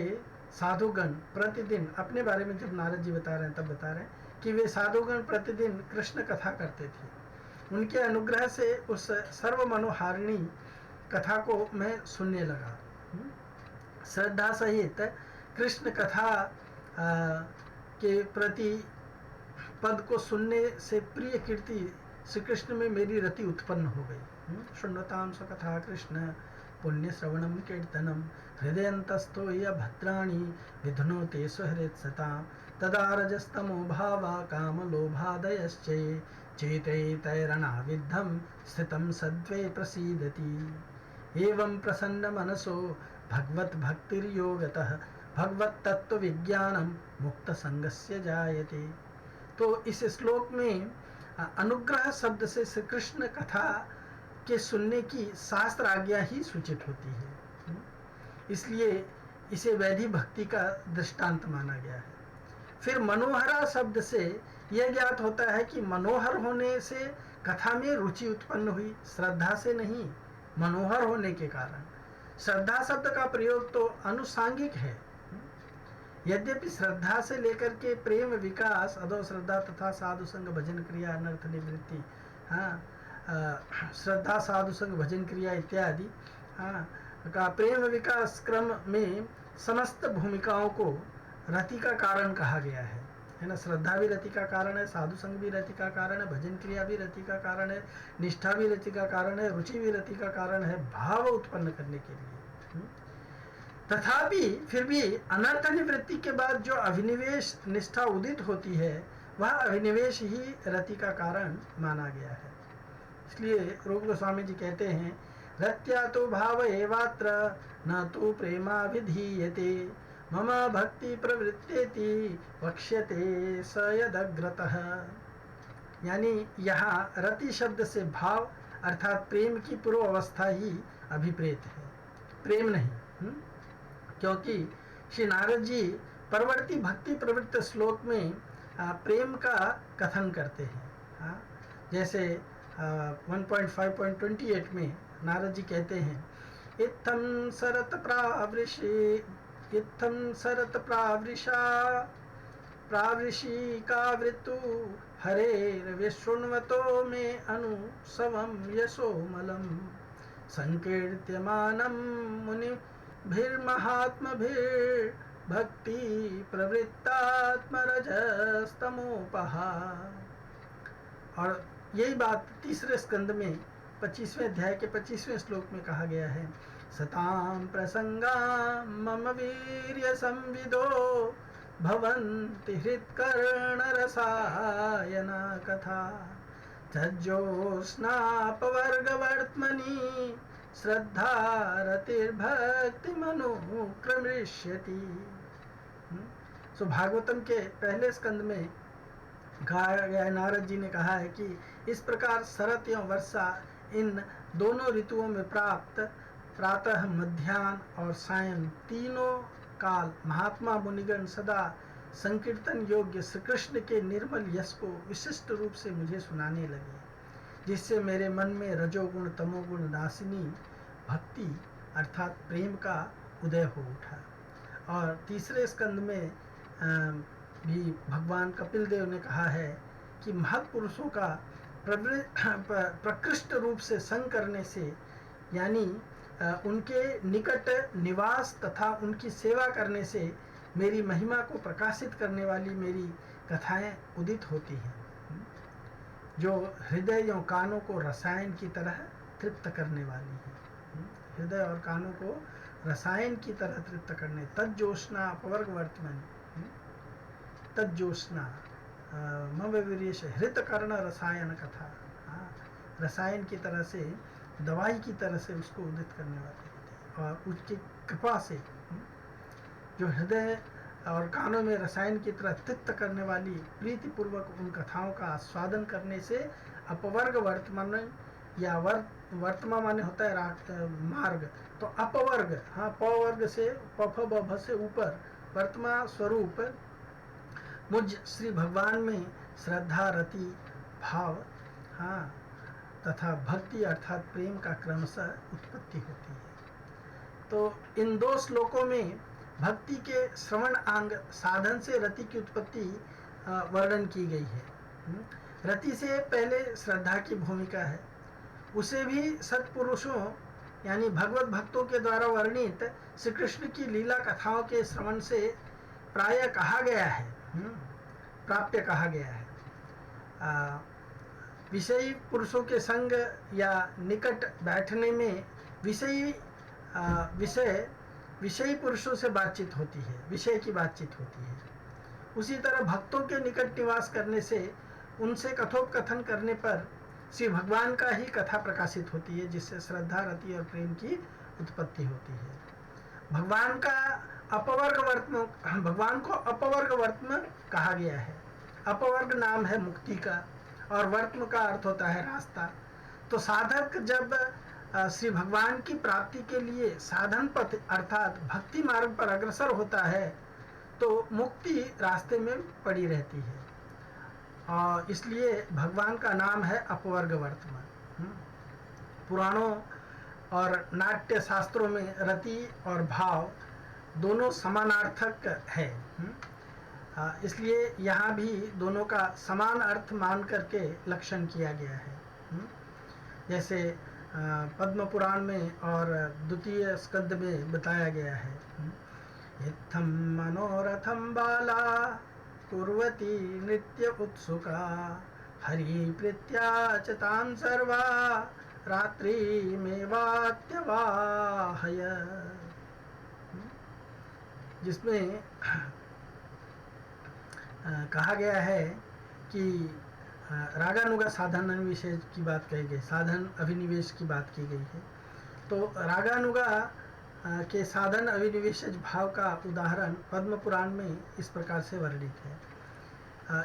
साधुगण प्रतिदिन, अपने बारे में जब नारद जी बता रहे हैं तब बता रहे हैं कि वे साधुगण प्रतिदिन कृष्ण कथा करते थे। उनके अनुग्रह से उस सर्व मनोहारिणी कथा को मैं सुनने लगा। श्रद्धा सहित कृष्ण कथा के प्रति पद को सुनने से प्रिय कीर्ति श्री कृष्ण में मेरी रति उत्पन्न हो गई। शृण्वतां स्वकथा कृष्ण पुण्य श्रवणम कीर्तनम हृदयंतस्थो य भद्राणि विधुनोते सुहृत्सता तदा रजस्तमो भावा काम लोभादयश्चे चेतैतैरणाविद्धं स्थितं सद्वे प्रसीदति। एवं प्रसन्न मनसो भगवत भक्तिर्योगतः भगवत तत्व विज्ञानम मुक्त संगस्य जायते। तो इस श्लोक में अनुग्रह शब्द से श्री कृष्ण कथा के सुनने की शास्त्र आज्ञा ही सूचित होती है, इसलिए इसे वैधि भक्ति का दृष्टांत माना गया है। फिर मनोहरा शब्द से यह ज्ञात होता है कि मनोहर होने से कथा में रुचि उत्पन्न हुई, श्रद्धा से नहीं, मनोहर होने के कारण। श्रद्धा शब्द का प्रयोग तो अनुसांगिक है। यद्यपि श्रद्धा से लेकर के प्रेम विकास, अधो श्रद्धा तथा साधु संग भजन क्रिया, अनर्थ निवृत्ति, श्रद्धा साधु संग भजन क्रिया इत्यादि का प्रेम विकास क्रम में समस्त भूमिकाओं को रति का कारण कहा गया है ना। श्रद्धा भी रति का कारण है, साधु संग भी रति का कारण है, भजन क्रिया भी रति का कारण है, निष्ठा भी रति का कारण है, रुचि भी रति का कारण है, भाव उत्पन्न करने के लिए। तथापि फिर भी अनर्थ निवृत्ति के बाद जो अभिनिवेश निष्ठा उदित होती है, वह अभिनिवेश ही रति का कारण माना गया है। इसलिए रूप गोस्वामी जी कहते हैं, रत्या तो भाव एवात्र न तो प्रेमा विधीयते, मम भक्ति प्रवृत्तेति वक्ष्यते स यदग्रतः। यानी यहाँ रति शब्द से भाव अर्थात प्रेम की पूर्व अवस्था ही अभिप्रेत है, प्रेम नहीं। क्योंकि श्री नारद जी परवर्ती भक्ति प्रवृत्त श्लोक में प्रेम का कथन करते हैं। जैसे 1.5.28 में नारद जी कहते हैं, इत्थं सरत प्रावृषि कावृतु हरेर्विशृण्वतो मे अनुसवं यशोमलं, संकीर्त्यमानं मुनिभिर्महात्मभिर्भक्ति प्रवृत्तात्मरजस्तमोपहा। और यही बात तीसरे स्कंद में 25वें अध्याय के 25वें श्लोक में कहा गया है, सतां प्रसंगा मम वीर्य संविदो भवन्ति हृत्कर्णरसायना कथा, तज्जोत्स्नापवर्गवर्त्मनि श्रद्धा रतिर्भक्तिमनुक्रमिष्यति। सो भागवतम के पहले स्कंद में कहा गया, नारद जी ने कहा है कि इस प्रकार शरत एवं वर्षा इन दोनों ऋतुओं में प्राप्त प्रातः, मध्याह्न और सायं तीनों काल महात्मा मुनिगण सदा संकीर्तन योग्य श्री कृष्ण के निर्मल यश को विशिष्ट रूप से मुझे सुनाने लगे, जिससे मेरे मन में रजोगुण तमोगुण नाशिनी भक्ति अर्थात प्रेम का उदय हो उठा। और तीसरे स्कंद में भी भगवान कपिल देव ने कहा है कि महत्पुरुषों का प्रकृष्ट रूप से संग करने से, यानी उनके निकट निवास तथा उनकी सेवा करने से मेरी महिमा को प्रकाशित करने वाली मेरी कथाएं उदित होती हैं, जो हृदय एवं कानों को रसायन की तरह तृप्त करने वाली है। हृदय और कानों को रसायन की तरह तृप्त करने, तज्जोष्णा अपवर्ग वर्तमान, तज्जोष्णा मम वीर्येश हृतकर्ण रसायन कथा, रसायन की तरह से, दवाई की तरह से उसको उदित करने वाले होते हैं। और उसकी कृपा से जो हृदय और कानों में रसायन की तरह तृप्त करने वाली प्रीतिपूर्वक उन कथाओं का आस्वादन करने से अपवर्ग वर्तमान, या वर्तमा माने होता है मार्ग, तो अपवर्ग, पवर्ग से पफ बभ से ऊपर वर्तमा स्वरूप मुझ श्री भगवान में श्रद्धा रति भाव तथा भक्ति अर्थात प्रेम का क्रमशः उत्पत्ति होती है। तो इन दो श्लोकों में भक्ति के श्रवण अंग साधन से रति की उत्पत्ति वर्णन की गई है। रति से पहले श्रद्धा की भूमिका है, उसे भी सत्पुरुषों यानी भगवत भक्तों के द्वारा वर्णित श्री कृष्ण की लीला कथाओं के श्रवण से प्रायः कहा गया है, प्राप्य कहा गया है। विषयी पुरुषों के संग या निकट बैठने में विषयी पुरुषों से बातचीत होती है, विषय की बातचीत होती है। उसी तरह भक्तों के निकट निवास करने से, उनसे कथोपकथन करने पर श्री भगवान का ही कथा प्रकाशित होती है, जिससे श्रद्धा रति और प्रेम की उत्पत्ति होती है। भगवान को अपवर्ग वर्त्म कहा गया है। अपवर्ग नाम है मुक्ति का, और वर्त्म का अर्थ होता है रास्ता। तो साधक जब श्री भगवान की प्राप्ति के लिए साधन पथ अर्थात भक्ति मार्ग पर अग्रसर होता है तो मुक्ति रास्ते में पड़ी रहती है, और इसलिए भगवान का नाम है अपवर्ग वर्तमान। पुराणों और नाट्य शास्त्रों में रति और भाव दोनों समानार्थक है, इसलिए यहाँ भी दोनों का समान अर्थ मान करके लक्षण किया गया है। जैसे पद्म पुराण में और द्वितीय स्कंद में बताया गया है, इत्थं मनोरथं बाला कुर्वती नृत्य उत्सुका हरि प्रीत्या च तान् सर्वा रात्रिमेवात्यवाहय, जिसमें कहा गया है कि रागानुगा साधन अभिनिवेश की बात कही गई, साधन अभिनिवेश की बात की गई है। तो रागानुगा के साधन अभिनिवेशज भाव का उदाहरण पद्म पुराण में इस प्रकार से वर्णित है।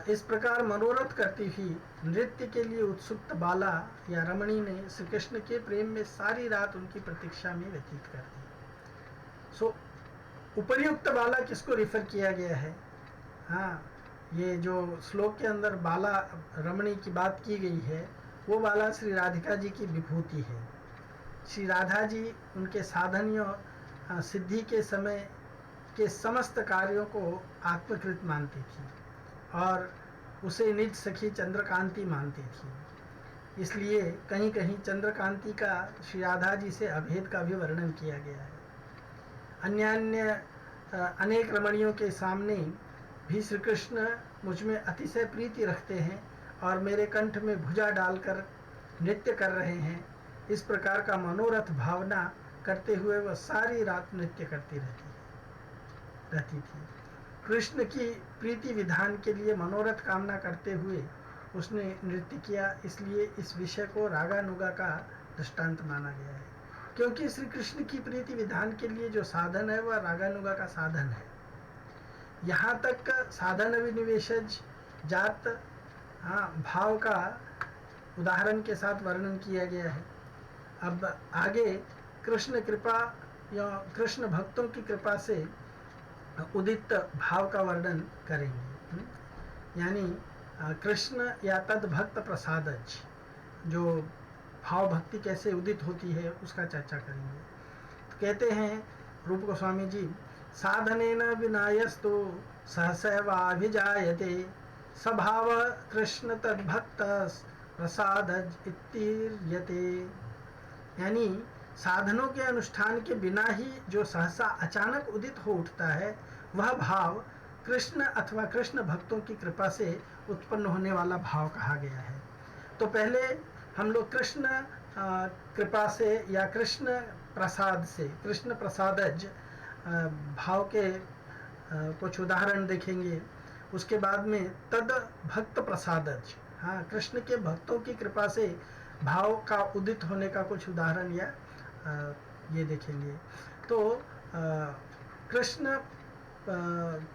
इस प्रकार मनोरथ करती हुई नृत्य के लिए उत्सुक बाला या रमणी ने श्री कृष्ण के प्रेम में सारी रात उनकी प्रतीक्षा में व्यतीत कर दी। सो उपर्युक्त बाला किसको रिफर किया गया है? हाँ, ये जो श्लोक के अंदर बाला रमणी की बात की गई है वो बाला श्री राधिका जी की विभूति है। श्री राधा जी उनके साधनियों सिद्धि के समय के समस्त कार्यों को आत्मकृत मानती थी और उसे निज सखी चंद्रकांति मानती थी। इसलिए कहीं कहीं चंद्रकांति का श्री राधा जी से अभेद का भी वर्णन किया गया है। अन्य अनेक रमणियों के सामने भी श्री कृष्ण मुझ में अतिशय प्रीति रखते हैं और मेरे कंठ में भुजा डालकर नृत्य कर रहे हैं, इस प्रकार का मनोरथ भावना करते हुए वह सारी रात नृत्य करती रहती थी। कृष्ण की प्रीति विधान के लिए मनोरथ कामना करते हुए उसने नृत्य किया, इसलिए इस विषय को रागानुगा का दृष्टांत माना गया है। क्योंकि श्री कृष्ण की प्रीति विधान के लिए जो साधन है वह रागानुगा का साधन है। यहाँ तक साधन अभिनिवेशज जात भाव का उदाहरण के साथ वर्णन किया गया है। अब आगे कृष्ण कृपा या कृष्ण भक्तों की कृपा से उदित भाव का वर्णन करेंगे, यानी कृष्ण या तद भक्त प्रसादज, जो भाव भक्ति कैसे उदित होती है उसका चर्चा करेंगे। तो कहते हैं रूप गोस्वामी जी, साधनेन विनायस्तु सहसैवाभिजायते स्वभाव कृष्ण तद्भक्त प्रसादज इत्तीर्यते, यानी साधनों के अनुष्ठान के बिना ही जो सहसा अचानक उदित हो उठता है वह भाव कृष्ण अथवा कृष्ण भक्तों की कृपा से उत्पन्न होने वाला भाव कहा गया है। तो पहले हम लोग कृष्ण कृपा से या कृष्ण प्रसाद से, कृष्ण प्रसादज भाव के कुछ उदाहरण देखेंगे। उसके बाद में तद भक्त प्रसादज, हाँ, कृष्ण के भक्तों की कृपा से भाव का उदित होने का कुछ उदाहरण या ये देखेंगे। तो कृष्ण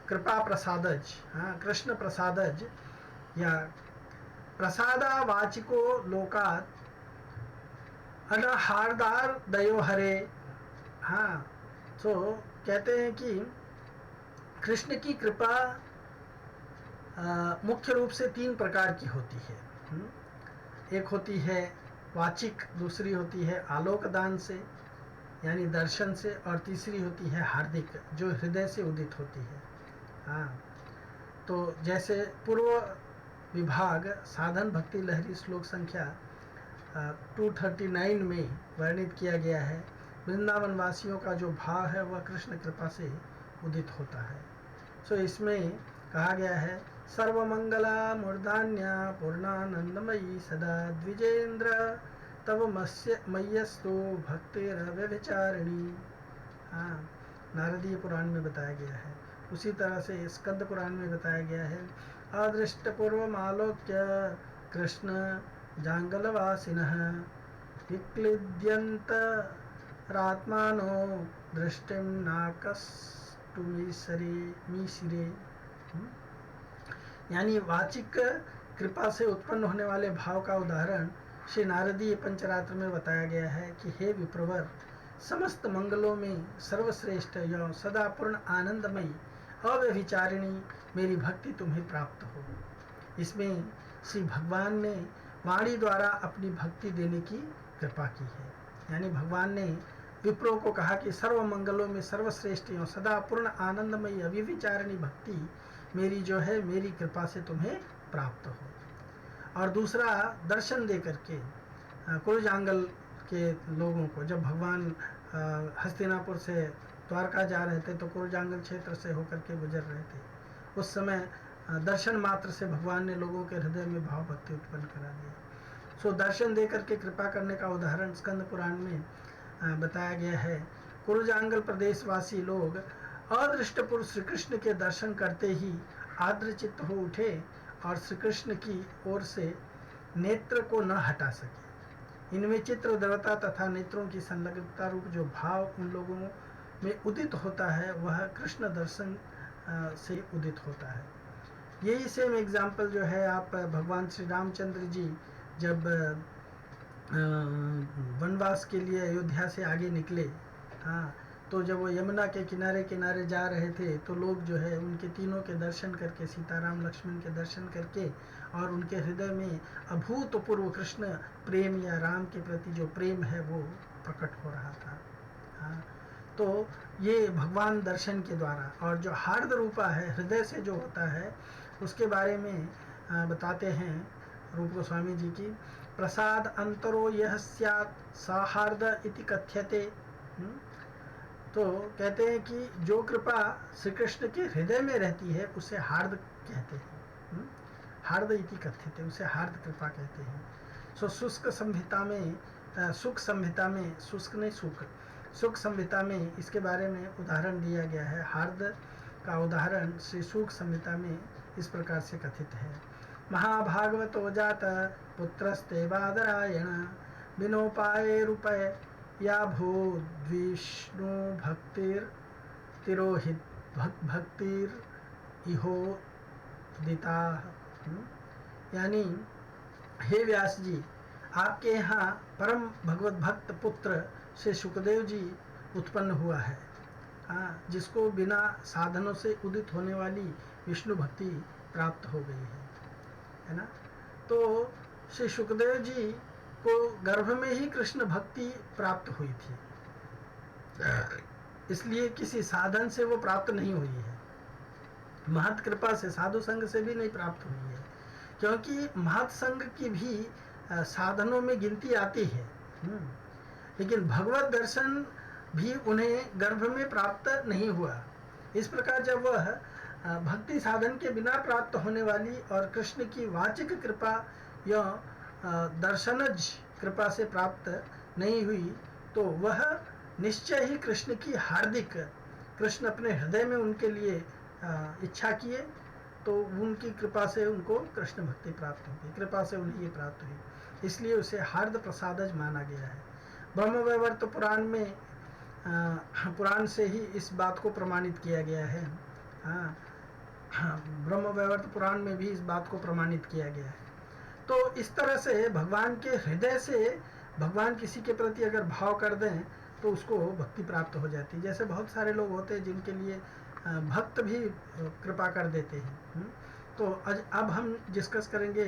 कृपा प्रसादज, हाँ, कृष्ण प्रसादज या प्रसादावाचिको लोकात अनहारदार दयो हरे, हाँ। तो कहते हैं कि कृष्ण की कृपा मुख्य रूप से 3 प्रकार की होती है। एक होती है वाचिक, दूसरी होती है आलोक दान से यानी दर्शन से, और तीसरी होती है हार्दिक, जो हृदय से उदित होती है। हाँ, तो जैसे पूर्व विभाग साधन भक्ति लहरी श्लोक संख्या 239 में वर्णित किया गया है, वृंदावन वासियों का जो भाव है वह कृष्ण कृपा से उदित होता है। सो इसमें कहा गया है, सर्वमंगला मूर्धान्या पूर्णानंदमयी सदा द्विजेंद्र तव मय्यस्तु भक्तिरव्यभिचारिणी। हाँ, नारदीय पुराण में बताया गया है। उसी तरह से स्कंद पुराण में बताया गया है, अदृष्ट पूर्वमालोक्य कृष्ण जांगलवासिनः विक्लिद्यन्त रात्मानो दृष्टिम नाकस्तुमीशिरे। यानी वाचिक कृपा से उत्पन्न होने वाले भाव का उदाहरण श्री नारदीय पंचरात्र में बताया गया है कि हे विप्रवर, समस्त मंगलों में सर्वश्रेष्ठ एवं सदा पूर्ण आनंदमयी अव्यभिचारिणी मेरी भक्ति तुम्हें प्राप्त हो। इसमें श्री भगवान ने वाणी द्वारा अपनी भक्ति देने की कृपा की है। यानी भगवान ने विप्रों को कहा कि सर्व मंगलों में सर्वश्रेष्ठ एवं सदा पूर्ण आनंदमयी अव्यभिचारिणी भक्ति मेरी जो है, मेरी कृपा से तुम्हें प्राप्त हो। और दूसरा, दर्शन दे करके कुरुजांगल के लोगों को, जब भगवान हस्तिनापुर से द्वारका जा रहे थे तो कुरुजांगल क्षेत्र से होकर के गुजर रहे थे, उस समय दर्शन मात्र से भगवान ने लोगों के हृदय में भाव भक्ति उत्पन्न करा दिया। सो दर्शन दे करके कृपा करने का उदाहरण स्कंद पुराण में बताया गया है। कुरुजांगल प्रदेशवासी लोग अदृष्ट पुरुष श्री कृष्ण के दर्शन करते ही आर्द्रचित्त हो उठे और श्री कृष्ण की ओर से नेत्र को न हटा सके। इनमें चित्र द्रवता तथा नेत्रों की संलग्नता रूप जो भाव उन लोगों में उदित होता है, वह कृष्ण दर्शन से उदित होता है। यही सेम एग्जाम्पल जो है, आप भगवान श्री रामचंद्र जी जब वनवास के लिए अयोध्या से आगे निकले, हाँ, तो जब वो यमुना के किनारे किनारे जा रहे थे तो लोग जो है उनके तीनों के दर्शन करके, सीताराम लक्ष्मण के दर्शन करके, और उनके हृदय में अभूतपूर्व कृष्ण प्रेम या राम के प्रति जो प्रेम है वो प्रकट हो रहा था। हाँ, तो ये भगवान दर्शन के द्वारा, और जो हार्द रूपा है, हृदय से जो होता है, उसके बारे में बताते हैं रूप गोस्वामी जी की। प्रसाद अंतरो यह स्यात् साहार्द इति कथ्यते। तो कहते हैं कि जो कृपा श्री कृष्ण के हृदय में रहती है उसे हार्द कहते हैं। हार्द इति कथ्यते, उसे हार्द कृपा कहते हैं। सो शुष्क संहिता में, सुख संहिता में, शुष्क नहीं सुख संहिता में इसके बारे में उदाहरण दिया गया है। हार्द का उदाहरण श्री सुख संहिता में इस प्रकार से कथित है। महाभागवतो जात पुत्रस्ते बादरायण विनोपाये रूपये या भूद्विष्णु भक्तिर तिरोहित भक्तिर इहोदिता। यानी हे व्यास जी, आपके यहाँ परम भगवत भक्त पुत्र से सुखदेव जी उत्पन्न हुआ है, जिसको बिना साधनों से उदित होने वाली विष्णु भक्ति प्राप्त हो गई है ना। तो श्री सुखदेव जी को गर्भ में ही कृष्ण भक्ति प्राप्त हुई थी, इसलिए किसी साधन से वो प्राप्त नहीं हुई है, महत कृपा से, साधु संग से भी नहीं प्राप्त हुई है, क्योंकि महत संग की भी साधनों में गिनती आती है। लेकिन भगवत दर्शन भी उन्हें गर्भ में प्राप्त नहीं हुआ। इस प्रकार जब वह भक्ति साधन के बिना प्राप्त होने वाली और कृष्ण की वाचिक कृपा या दर्शनज कृपा से प्राप्त नहीं हुई, तो वह निश्चय ही कृष्ण की हार्दिक, कृष्ण अपने हृदय में उनके लिए इच्छा किए, तो उनकी कृपा से उनको कृष्ण भक्ति प्राप्त होगी, कृपा से उन्हें ये प्राप्त हुई, इसलिए उसे हार्द प्रसादज माना गया है। ब्रह्मवैवर्त पुराण में पुराण से ही इस बात को प्रमाणित किया गया है। ब्रह्मवैवर्त पुराण में भी इस बात को प्रमाणित किया गया है। तो इस तरह से भगवान के हृदय से भगवान किसी के प्रति अगर भाव कर दें तो उसको भक्ति प्राप्त हो जाती है। जैसे बहुत सारे लोग होते हैं जिनके लिए भक्त भी कृपा कर देते हैं। तो अब हम डिस्कस करेंगे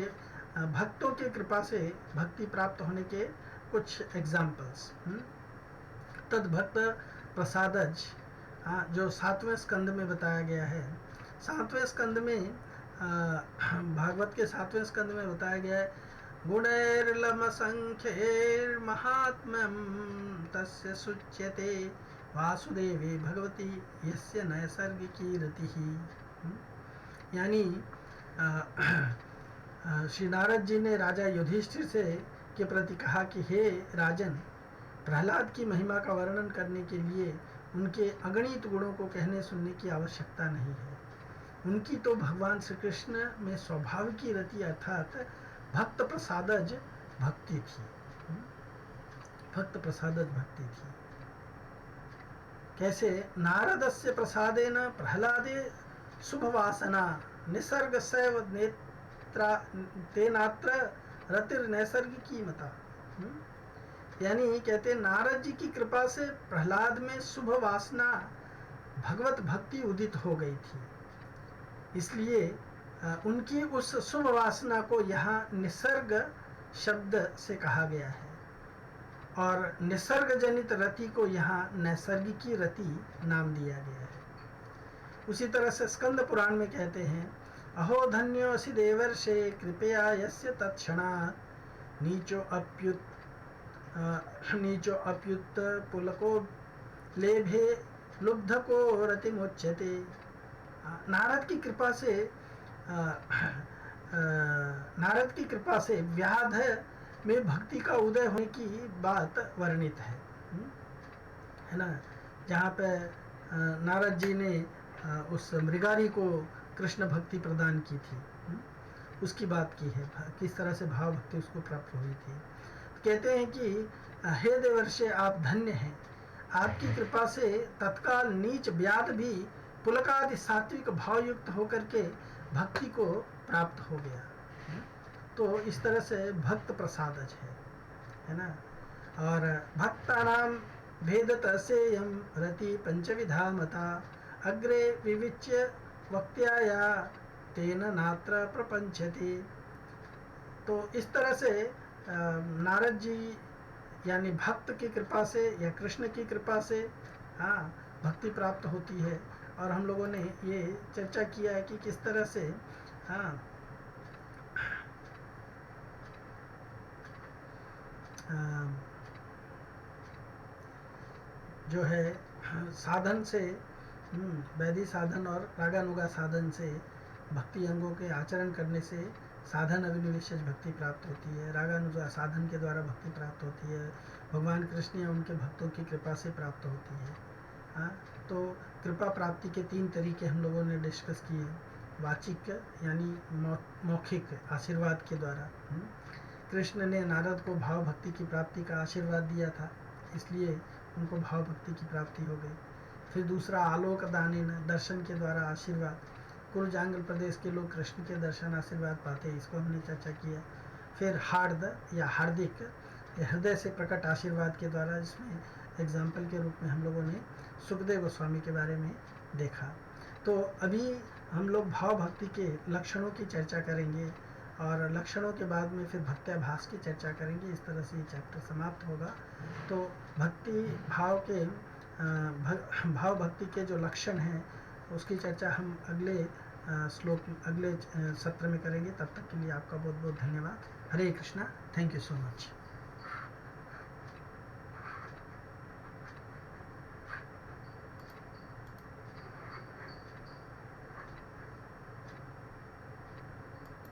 भक्तों के कृपा से भक्ति प्राप्त होने के कुछ एग्जाम्पल्स। तद भक्त प्रसादज, जो 7वें स्कंद में बताया गया है। 7वें स्कंद में भागवत के 7वें स्कंद में बताया गया है, गुणैर्लम संख्यैर महात्म्यम तस्य सुच्यते वासुदेवे भगवती यस्य नैसर्गिकी रतिः। यानी श्री नारद जी ने राजा युधिष्ठिर से के प्रति कहा कि हे राजन, प्रहलाद की महिमा का वर्णन करने के लिए उनके अगणित गुणों को कहने सुनने की आवश्यकता नहीं है। उनकी तो भगवान श्री कृष्ण में स्वभाव की रति अर्थात भक्त प्रसादज भक्ति थी। भक्त प्रसादज भक्ति थी। कैसे? नारदस्य प्रसादेन प्रहलादे शुभ वासना निसर्ग सैव नेत्रा तेनात्र रतिर नैसर्गिकी मता। यानी कहते नारद जी की कृपा से प्रहलाद में शुभ वासना भगवत भक्ति उदित हो गई थी, इसलिए उनकी उस शुभ वासना को यहाँ निसर्ग शब्द से कहा गया है और निसर्ग जनित रति को यहाँ नैसर्गिकी रति नाम दिया गया है। उसी तरह से स्कंद पुराण में कहते हैं, अहो धन्योऽसि देवर्षे कृपया यस्य तत्क्षणात् नीचो अप्युत पुलको लेभे लुब्धको रतिमुच्यते। नारद की कृपा से व्याध में भक्ति का उदय होने की बात वर्णित है ना, जहाँ पे नारद जी ने उस मृगारी को कृष्ण भक्ति प्रदान की थी, उसकी बात की है, किस तरह से भाव भक्ति उसको प्राप्त हुई थी। कहते हैं कि हे देवर्षे आप धन्य हैं, आपकी कृपा से तत्काल नीच व्याध भी पुलकादि सात्विक भाव युक्त होकर के भक्ति को प्राप्त हो गया। तो इस तरह से भक्त प्रसादज है ना। और भक्तानां भेदतसेयं रति पंचविधा मता अग्रे विविच्य वक्त्याया तेन नात्र प्रपंचति। तो इस तरह से नारद जी यानी भक्त की कृपा से या कृष्ण की कृपा से भक्ति प्राप्त होती है। और हम लोगों ने ये चर्चा किया है कि किस तरह से जो है साधन से वैदिक साधन और रागानुगा साधन से भक्ति अंगों के आचरण करने से साधन अभिनिवेशज भक्ति प्राप्त होती है, रागानुगा साधन के द्वारा भक्ति प्राप्त होती है, भगवान कृष्ण या उनके भक्तों की कृपा से प्राप्त होती है। तो कृपा प्राप्ति के 3 तरीके हम लोगों ने डिस्कस किए। वाचिक यानी मौखिक आशीर्वाद के द्वारा, कृष्ण ने नारद को भाव भक्ति की प्राप्ति का आशीर्वाद दिया था, इसलिए उनको भाव भक्ति की प्राप्ति हो गई। फिर दूसरा आलोक दानेन, दर्शन के द्वारा आशीर्वाद, कुरजांगल प्रदेश के लोग कृष्ण के दर्शन आशीर्वाद पाते हैं, इसको हमने चर्चा किया। फिर हार्द या हार्दिक, हृदय से प्रकट आशीर्वाद के द्वारा, जिसमें एग्जाम्पल के रूप में हम लोगों ने सुखदेव गोस्वामी के बारे में देखा। तो अभी हम लोग भाव भक्ति के लक्षणों की चर्चा करेंगे और लक्षणों के बाद में फिर भक्त्याभास की चर्चा करेंगे। इस तरह से ये चैप्टर समाप्त होगा। तो भक्ति भाव भक्ति के जो लक्षण हैं उसकी चर्चा हम अगले सत्र में करेंगे। तब तक के लिए आपका बहुत बहुत धन्यवाद। Hare Krishna. Thank you so much.